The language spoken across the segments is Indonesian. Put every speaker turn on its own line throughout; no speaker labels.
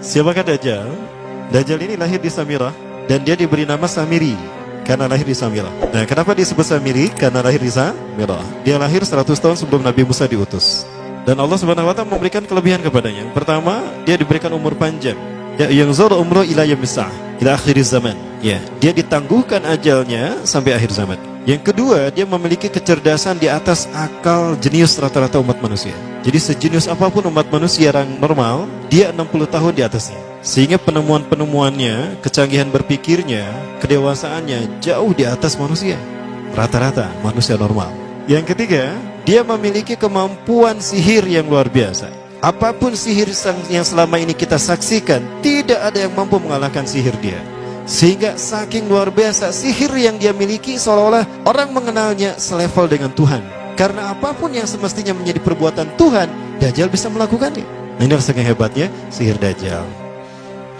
Siapakah Dajjal? Dajjal ini lahir di Samirah dan dia diberi nama Samiri karena lahir di Samirah. Nah, kenapa disebut Samiri? Karena lahir di Samirah. Dia lahir 100 tahun sebelum Nabi Musa diutus. Dan Allah Subhanahu wa taala memberikan kelebihan kepadanya. Pertama, dia diberikan umur panjang. Ya, yang zara umru ila yamsah, ila akhir zaman. Ya, dia ditangguhkan ajalnya sampai akhir zaman. Yang kedua, dia memiliki kecerdasan di atas akal jenius rata-rata umat manusia. Jadi sejenius apapun umat manusia yang normal, dia 60 tahun di atasnya. Sehingga penemuan-penemuannya, kecanggihan berpikirnya, kedewasaannya jauh di atas manusia. Rata-rata manusia normal. Yang ketiga, dia memiliki kemampuan sihir yang luar biasa. Apapun sihir yang selama ini kita saksikan, tidak ada yang mampu mengalahkan sihir dia. Sehingga saking luar biasa sihir yang dia miliki, seolah-olah orang mengenalnya selevel dengan Tuhan. Karena apapun yang semestinya menjadi perbuatan Tuhan, Dajjal bisa melakukannya. Nah, ini saking hebatnya sihir Dajjal.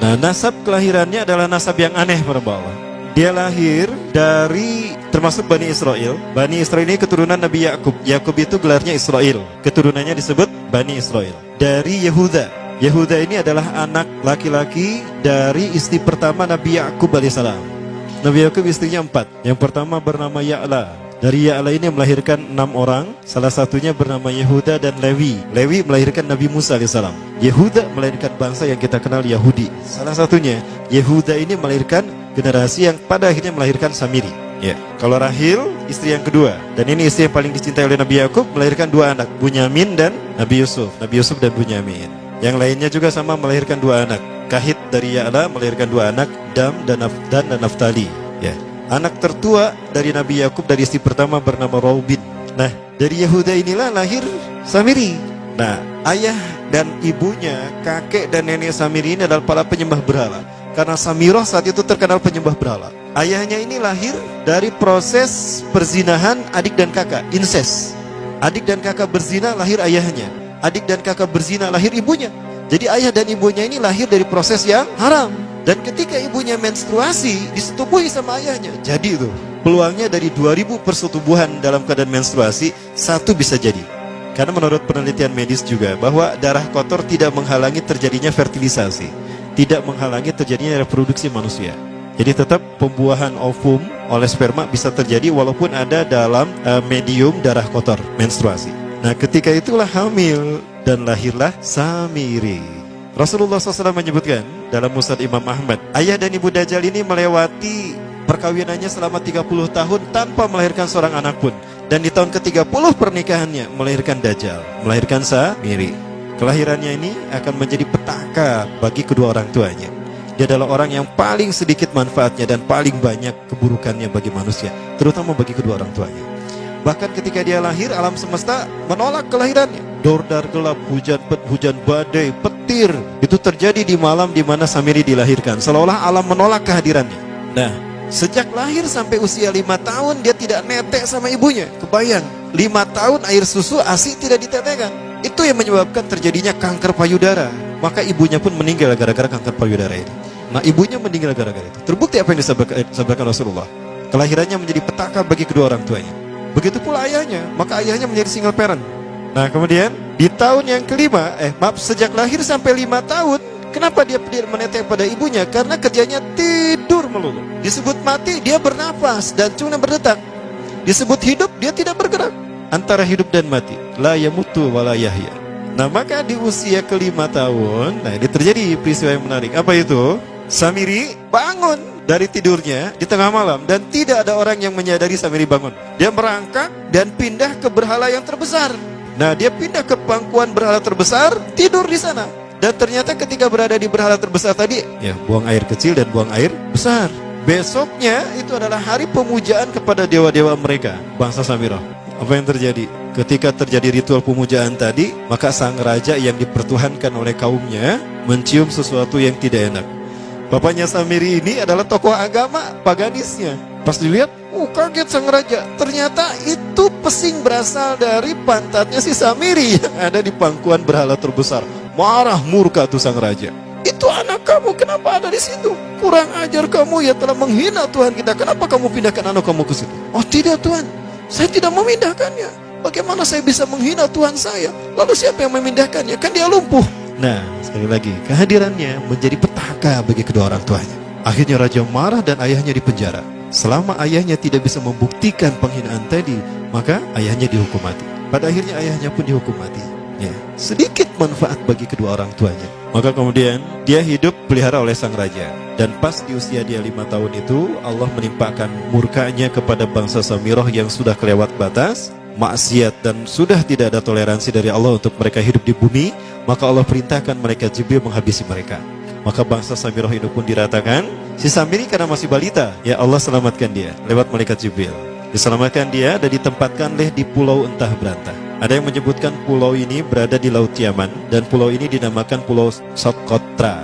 Nah, nasab kelahirannya adalah nasab yang aneh para Allah. Dia lahir dari termasuk Bani Israel. Bani Israel ini keturunan Nabi Yakub. Yakub itu gelarnya Israel. Keturunannya disebut Bani Israel. Dari Yehuda. Yehuda ini adalah anak laki-laki dari istri pertama Nabi Yakub alaihissalam. Nabi Yakub istrinya 4. Yang pertama bernama Ya'la. Dari Ya'la ini melahirkan 6 orang. Salah satunya bernama Yehuda dan Lewi. Lewi melahirkan Nabi Musa alaihissalam. Yehuda melahirkan bangsa yang kita kenal Yahudi. Salah satunya Yehuda ini melahirkan generasi yang pada akhirnya melahirkan Samiri. Ya. Kalau Rahil istri yang kedua, dan ini istri yang paling dicintai oleh Nabi Yakub, melahirkan 2 anak, Bunyamin dan Nabi Yusuf. Nabi Yusuf dan Bunyamin. Yang lainnya juga sama melahirkan 2 anak. Kahit dari Ya'la melahirkan 2 anak, Dam dan Naftali. Ya. Anak tertua dari Nabi Yakub dari istri pertama bernama Raubin. Nah, dari Yehuda inilah lahir Samiri. Nah, ayah dan ibunya, kakek dan nenek Samiri ini adalah para penyembah berhala. Karena Samirah saat itu terkenal penyembah berhala. Ayahnya ini lahir dari proses perzinahan adik dan kakak, incest. Adik dan kakak berzina, lahir ayahnya. Adik dan kakak berzina, lahir ibunya. Jadi ayah dan ibunya ini lahir dari proses yang haram. Dan ketika ibunya menstruasi, disetubuhi sama ayahnya. Jadi itu, peluangnya dari 2000 persetubuhan dalam keadaan menstruasi, 1 bisa jadi. Karena menurut penelitian medis juga, bahwa darah kotor tidak menghalangi terjadinya fertilisasi, tidak menghalangi terjadinya reproduksi manusia. Jadi tetap pembuahan ovum oleh sperma bisa terjadi walaupun ada dalam medium darah kotor, menstruasi. Nah, ketika itulah hamil dan lahirlah Samiri. Rasulullah SAW menyebutkan dalam Musnad Imam Ahmad, ayah dan ibu Dajjal ini melewati perkawinannya selama 30 tahun tanpa melahirkan seorang anak pun. Dan di tahun ke-30 pernikahannya melahirkan Dajjal, melahirkan Samiri. Kelahirannya ini akan menjadi petaka bagi kedua orang tuanya. Dia adalah orang yang paling sedikit manfaatnya dan paling banyak keburukannya bagi manusia, terutama bagi kedua orang tuanya. Bahkan ketika dia lahir, alam semesta menolak kelahirannya. Dordar gelap, hujan badai, petir, itu terjadi di malam di mana Samiri dilahirkan. Seolah-olah alam menolak kehadirannya. Nah, sejak lahir sampai usia 5 tahun dia tidak netek sama ibunya. Kebayang, 5 tahun air susu ASI tidak ditetekkan. Itu yang menyebabkan terjadinya kanker payudara. Maka ibunya pun meninggal gara-gara kanker payudara ini. Nah, ibunya meninggal gara-gara itu. Terbukti apa yang disabdakan Rasulullah. Kelahirannya menjadi petaka bagi kedua orang tuanya. Begitu pula ayahnya, maka ayahnya menjadi single parent. Nah, kemudian di tahun yang kelima, sejak lahir sampai 5 tahun, kenapa dia tidak menetek pada ibunya? Karena kerjanya tidur melulu. Disebut mati, dia bernafas dan cuma berdetak. Disebut hidup, dia tidak bergerak. Antara hidup dan mati, la yamutu wa la yahya. Nah, maka di usia ke-5 tahun, nah ini terjadi peristiwa yang menarik. Apa itu? Samiri bangun dari tidurnya di tengah malam dan tidak ada orang yang menyadari Samiri bangun. Dia merangkak dan pindah ke berhala yang terbesar. Nah, dia pindah ke pangkuan berhala terbesar, tidur di sana. Dan ternyata ketika berada di berhala terbesar tadi, ya buang air kecil dan buang air besar. Besoknya itu adalah hari pemujaan kepada dewa-dewa mereka, bangsa Samirah. Apa yang terjadi? Ketika terjadi ritual pemujaan tadi, maka sang raja yang dipertuhankan oleh kaumnya mencium sesuatu yang tidak enak. Bapaknya Samiri ini adalah tokoh agama paganisnya. Pas dilihat, kaget sang raja. Ternyata itu pesing berasal dari pantatnya si Samiri yang ada di pangkuan berhala terbesar. Marah murka tuh sang raja. Itu anak kamu, kenapa ada di situ? Kurang ajar kamu, ya telah menghina Tuhan kita. Kenapa kamu pindahkan anak kamu ke situ? Oh tidak Tuhan, saya tidak memindahkannya. Bagaimana saya bisa menghina Tuhan saya? Lalu siapa yang memindahkannya? Kan dia lumpuh. Nah, sekali lagi, kehadirannya menjadi petaka bagi kedua orang tuanya. Akhirnya raja marah dan ayahnya dipenjara. Selama ayahnya tidak bisa membuktikan penghinaan tadi, maka ayahnya dihukum mati. Pada akhirnya ayahnya pun dihukum mati. Ya, sedikit manfaat bagi kedua orang tuanya. Maka kemudian dia hidup pelihara oleh sang raja. Dan pas di usia dia 5 tahun itu, Allah menimpakan murkanya kepada bangsa Samirah yang sudah kelewat batas, maksiat, dan sudah tidak ada toleransi dari Allah untuk mereka hidup di bumi. Maka Allah perintahkan malaikat Jibril menghabisi mereka. Maka bangsa Samirah itu pun diratakan. Si Samiri karena masih balita, ya Allah selamatkan dia lewat malaikat Jibril. Diselamatkan dia dan ditempatkan di pulau entah berantah. Ada yang menyebutkan pulau ini berada di Laut Yaman, dan pulau ini dinamakan Pulau Socotra.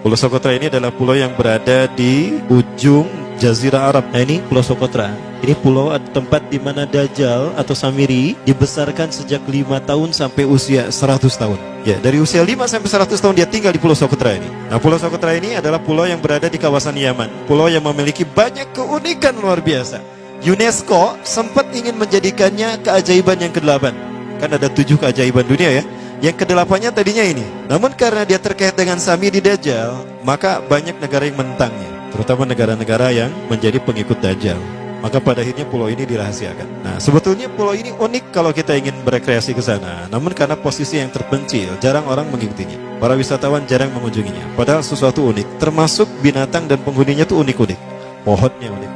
Pulau Socotra ini adalah pulau yang berada di ujung Jazirah Arab. Nah, ini Pulau Socotra. Ini pulau tempat di mana Dajjal atau Samiri dibesarkan sejak 5 tahun sampai usia 100 tahun. Ya, dari usia 5 sampai 100 tahun dia tinggal di Pulau Socotra ini. Nah, Pulau Socotra ini adalah pulau yang berada di kawasan Yaman. Pulau yang memiliki banyak keunikan luar biasa. UNESCO sempat ingin menjadikannya keajaiban yang ke-8. Kan ada 7 keajaiban dunia ya. Yang ke-8-nya tadinya ini. Namun karena dia terkait dengan Samiri Dajjal, maka banyak negara yang menentangnya, terutama negara-negara yang menjadi pengikut Dajjal. Maka pada akhirnya pulau ini dirahasiakan. Nah, sebetulnya pulau ini unik kalau kita ingin berekreasi ke sana. Namun karena posisi yang terpencil, jarang orang mengikutinya. Para wisatawan jarang mengunjunginya. Padahal sesuatu unik, termasuk binatang dan penghuninya tuh unik-unik. Pohonnya unik.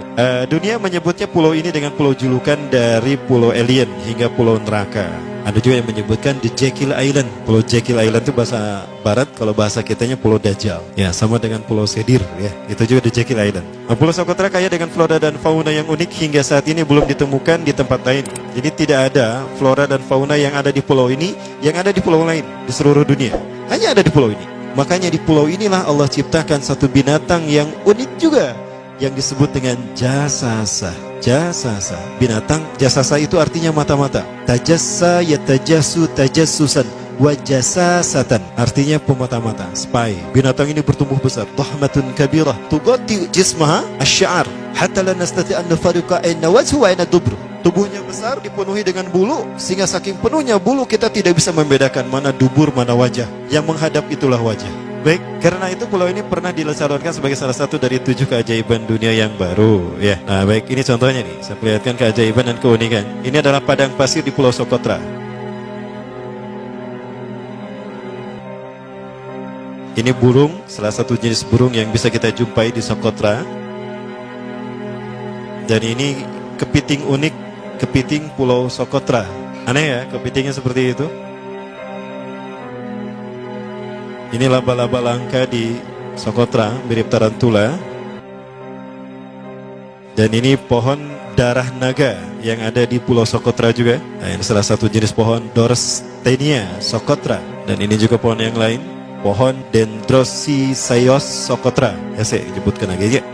Dunia menyebutnya pulau ini dengan pulau julukan dari pulau alien hingga pulau neraka. Ada juga yang menyebutkan The Jekyll Island. Pulau Jekyll Island itu bahasa barat, kalau bahasa kitanya Pulau Dajjal. Ya, sama dengan Pulau Sedir ya. Itu juga The Jekyll Island. Nah, Pulau Socotra kaya dengan flora dan fauna yang unik hingga saat ini belum ditemukan di tempat lain. Jadi tidak ada flora dan fauna yang ada di pulau ini yang ada di pulau lain di seluruh dunia. Hanya ada di pulau ini. Makanya di pulau inilah Allah ciptakan satu binatang yang unik juga, yang disebut dengan jasasa. Jasasa, binatang jasasa itu artinya mata-mata. Tajassa yatajassu tajassusan wa jasasatan, artinya pemata-mata, spy. Binatang ini bertumbuh besar, dhahmatun kabirah tughatti jismaha asy-sya'r hatta la nastati an nufariqa ayna wajhu wa ayna dubru. Tubuhnya besar, dipenuhi dengan bulu, sehingga saking penuhnya bulu kita tidak bisa membedakan mana dubur mana wajah. Yang menghadap itulah wajah. Baik, karena itu pulau ini pernah dilestarikan sebagai salah satu dari 7 keajaiban dunia yang baru ya. Nah, baik, ini contohnya nih. Saya perlihatkan keajaiban dan keunikan. Ini adalah padang pasir di Pulau Socotra. Ini burung, salah satu jenis burung yang bisa kita jumpai di Socotra. Dan ini kepiting unik, kepiting Pulau Socotra. Aneh ya, kepitingnya seperti itu. Ini laba-laba langka di Socotra, mirip tarantula. Dan ini pohon darah naga yang ada di Pulau Socotra juga. Nah, ini salah satu jenis pohon Dorstenia Socotra. Dan ini juga pohon yang lain, pohon Dendrosisaios Socotra. Ya, saya sebutkan lagi ya.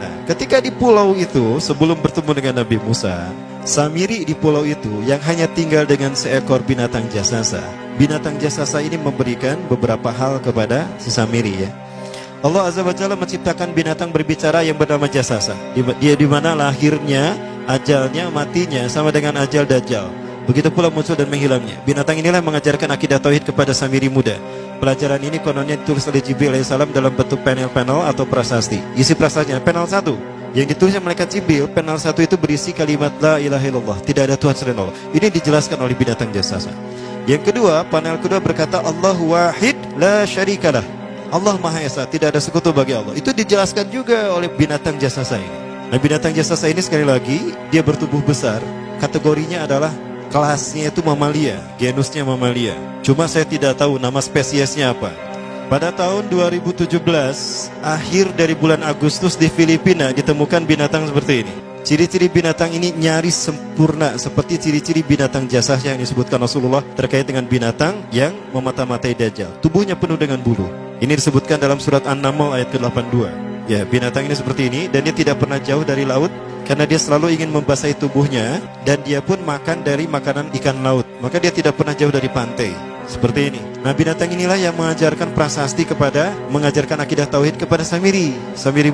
Nah, ketika di pulau itu, sebelum bertemu dengan Nabi Musa, Samiri di pulau itu yang hanya tinggal dengan seekor binatang jasasa. Binatang jasasa ini memberikan beberapa hal kepada si Samiri ya. Allah Azza wa Jalla menciptakan binatang berbicara yang bernama jasasa. Dia di mana lahirnya, ajalnya, matinya sama dengan ajal Dajjal. Begitu pula muncul dan menghilangnya. Binatang inilah mengajarkan akidah tauhid kepada Samiri muda. Pelajaran ini kononnya ditulis oleh Jibril alaihissalam dalam bentuk panel-panel atau prasasti. Isi prasastinya panel 1 yang ditulisnya malaikat Jibril, panel 1 itu berisi kalimat la ilaha illallah, tidak ada Tuhan selain Allah. Ini dijelaskan oleh binatang jasasa. Yang kedua, panel kedua berkata Allahu wahid la syarikalah. Allah Maha Esa, tidak ada sekutu bagi Allah. Itu dijelaskan juga oleh binatang jasasa ini. Nah, binatang jasasa ini sekali lagi dia bertubuh besar. Kategorinya adalah kelasnya itu mamalia, genusnya mamalia. Cuma saya tidak tahu nama spesiesnya apa. Pada tahun 2017, akhir dari bulan Agustus di Filipina ditemukan binatang seperti ini. Ciri-ciri binatang ini nyaris sempurna seperti ciri-ciri binatang jasasa yang disebutkan Rasulullah terkait dengan binatang yang memata-matai Dajjal. Tubuhnya penuh dengan bulu. Ini disebutkan dalam surat An-Naml ayat ke-82. Ya, binatang ini seperti ini dan dia tidak pernah jauh dari laut karena dia selalu ingin membasahi tubuhnya dan dia pun makan dari makanan ikan laut. Maka dia tidak pernah jauh dari pantai. Seperti ini. Nah, binatang inilah yang mengajarkan prasasti mengajarkan akidah tauhid kepada Samiri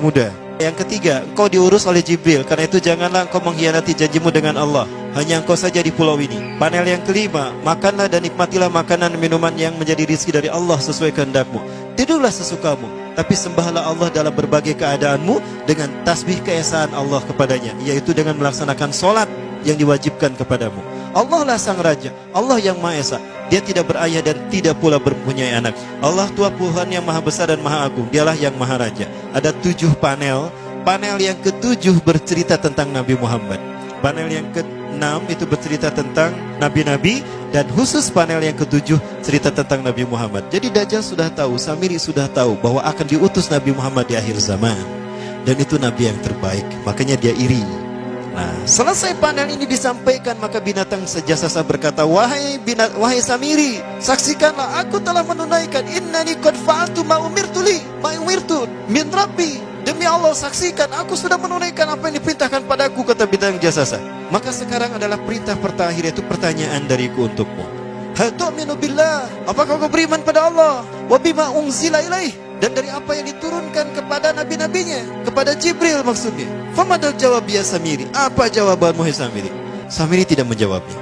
muda. Yang ketiga, engkau diurus oleh Jibril, karena itu janganlah engkau mengkhianati janjimu dengan Allah. hanya engkau saja di pulau ini. Panel yang kelima, makanlah dan nikmatilah makanan dan minuman yang menjadi rizki dari Allah sesuai kehendakmu. Tidurlah sesukamu, tapi sembahlah Allah dalam berbagai keadaanmu dengan tasbih keesaan Allah kepadanya, yaitu dengan melaksanakan solat yang diwajibkan kepadamu. Allah lah sang raja, Allah yang Maha Esa. Dia tidak berayah dan tidak pula mempunyai anak. Allah Tuhan Tuhan yang maha besar dan maha agung. Dialah yang maha raja. Ada 7 panel. Panel yang ke-7 bercerita tentang Nabi Muhammad. Panel yang ke-6 itu bercerita tentang nabi-nabi. Dan khusus panel yang ke-7 cerita tentang Nabi Muhammad. Jadi Dajjal sudah tahu, Samiri sudah tahu bahwa akan diutus Nabi Muhammad di akhir zaman. Dan itu Nabi yang terbaik. Makanya dia iri. Nah, selesai panel ini disampaikan, maka binatang sejasasa berkata, wahai Samiri, saksikanlah aku telah menunaikan, innani qad fa'altu ma umirtu min rabbi. Demi Allah, saksikan aku sudah menunaikan apa yang diperintahkan padaku, kata binatang jasasa. Maka sekarang adalah perintah terakhir, yaitu pertanyaan dariku untukmu. Hal tu'minu billah, apakah kau beriman pada Allah? Wa bima unzila ilaih, dan dari apa yang diturunkan kepada nabi-nabinya, kepada Jibril maksudnya. Famadal jawab ya Samiri, apa jawabanmu hai Samiri? Samiri tidak menjawabnya.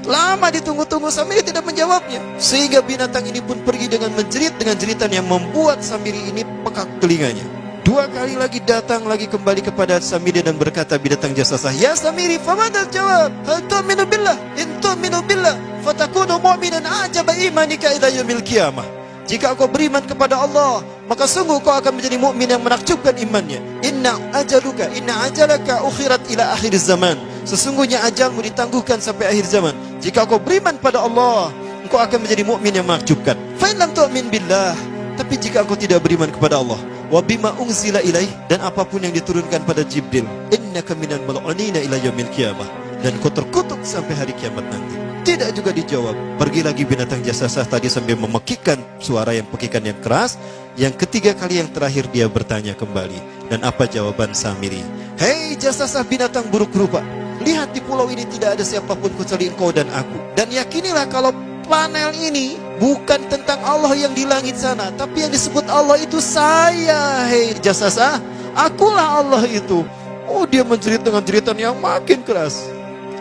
Lama ditunggu-tunggu, Samiri tidak menjawabnya. Sehingga binatang ini pun pergi dengan menjerit, dengan jeritan yang membuat Samiri ini pekak telinganya. 2 kali lagi datang lagi kembali kepada Samiri dan berkata binatang jasasa, ya Samiri, famadal jawab, hal tu'minu billah, in tu'minu billah fatakunu mu'minan ajaba imanika ila yaumil qiyamah. Jika kau beriman kepada Allah, maka sungguh kau akan menjadi mukmin yang menakjubkan imannya. Inna ajalaka ukhirat ila akhir zaman. Sesungguhnya ajalmu ditangguhkan sampai akhir zaman. Jika kau beriman pada Allah, engkau akan menjadi mukmin yang menakjubkan. Fa in lam tu'min billah, tapi jika engkau tidak beriman kepada Allah, wa bima unzila ilaih, dan apapun yang diturunkan pada Jibril, innaka minal mal'unina ila yaumil qiyamah, dan kau terkutuk sampai hari kiamat nanti. Tidak juga dijawab. Pergi lagi binatang jasasa tadi sambil memekikkan suara yang pekikan yang keras. Yang ketiga kali yang terakhir dia bertanya kembali. Dan apa jawaban Samiri? Hei jasasa binatang buruk rupa, lihat di pulau ini tidak ada siapapun kecuali engkau dan aku. Dan yakinilah kalau panel ini bukan tentang Allah yang di langit sana, tapi yang disebut Allah itu saya. Hei jasasa, akulah Allah itu. Oh, dia menjerit dengan jeritan yang makin keras.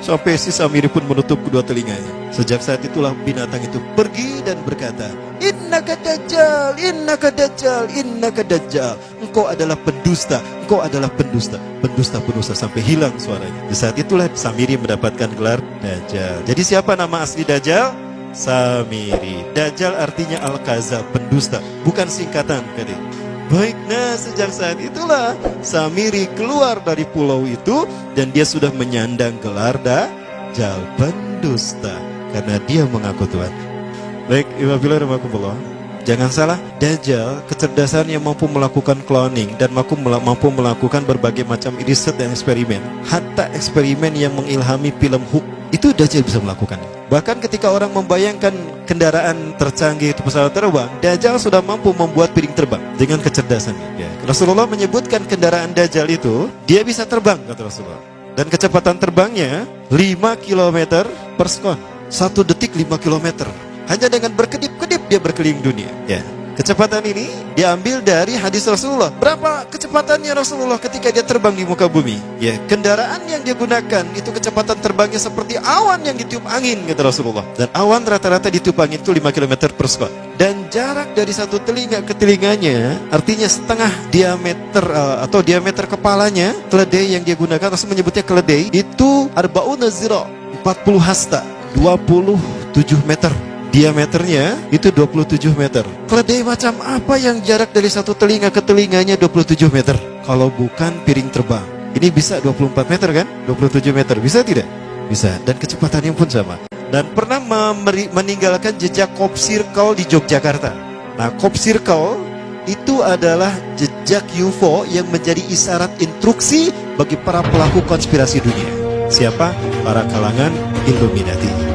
Sampai si Samiri pun menutup kedua telinganya. Sejak saat itulah binatang itu pergi dan berkata, innaka dajjal, innaka dajjal, innaka dajjal. Engkau adalah pendusta, engkau adalah pendusta. Pendusta sampai hilang suaranya. Di saat itulah Samiri mendapatkan gelar Dajjal. Jadi siapa nama asli Dajjal? Samiri. Dajjal artinya Al-Kazab, pendusta, bukan singkatan katanya. Baik, nah sejak saat itulah Samiri keluar dari pulau itu dan dia sudah menyandang gelar Dajjal, pendusta, karena dia mengaku Tuhan. Baik, Iwabillah, jangan salah, Dajjal kecerdasan yang mampu melakukan cloning dan mampu melakukan berbagai macam riset dan eksperimen. Hatta eksperimen yang mengilhami film Hook itu Dajjal bisa melakukan. Bahkan ketika orang membayangkan kendaraan tercanggih itu pesawat terbang, Dajjal sudah mampu membuat piring terbang dengan kecerdasannya. Ya. Rasulullah menyebutkan kendaraan Dajjal itu dia bisa terbang, kata Rasulullah. Dan kecepatan terbangnya 5 km per sekon. 1 detik 5 km. Hanya dengan berkedip-kedip dia berkeliling dunia. Ya. Kecepatan ini diambil dari hadis Rasulullah. Berapa kecepatannya Rasulullah ketika dia terbang di muka bumi? Ya, kendaraan yang dia gunakan itu kecepatan terbangnya seperti awan yang ditiup angin, kata Rasulullah. Dan awan rata-rata ditiup angin itu 5 km per sekon. Dan jarak dari satu telinga ke telinganya, artinya setengah diameter atau diameter kepalanya, keledai yang dia gunakan, Rasul menyebutnya keledai, itu arba'una zira, 40 hasta, 27 meter. Diameternya itu 27 meter. Keledai macam apa yang jarak dari satu telinga ke telinganya 27 meter? Kalau bukan piring terbang. Ini bisa 24 meter kan? 27 meter, bisa tidak? Bisa, dan kecepatannya pun sama. Dan pernah meninggalkan jejak Cop Circle di Yogyakarta. Nah, Cop Circle itu adalah jejak UFO yang menjadi isyarat instruksi bagi para pelaku konspirasi dunia. Siapa? Para kalangan Illuminati.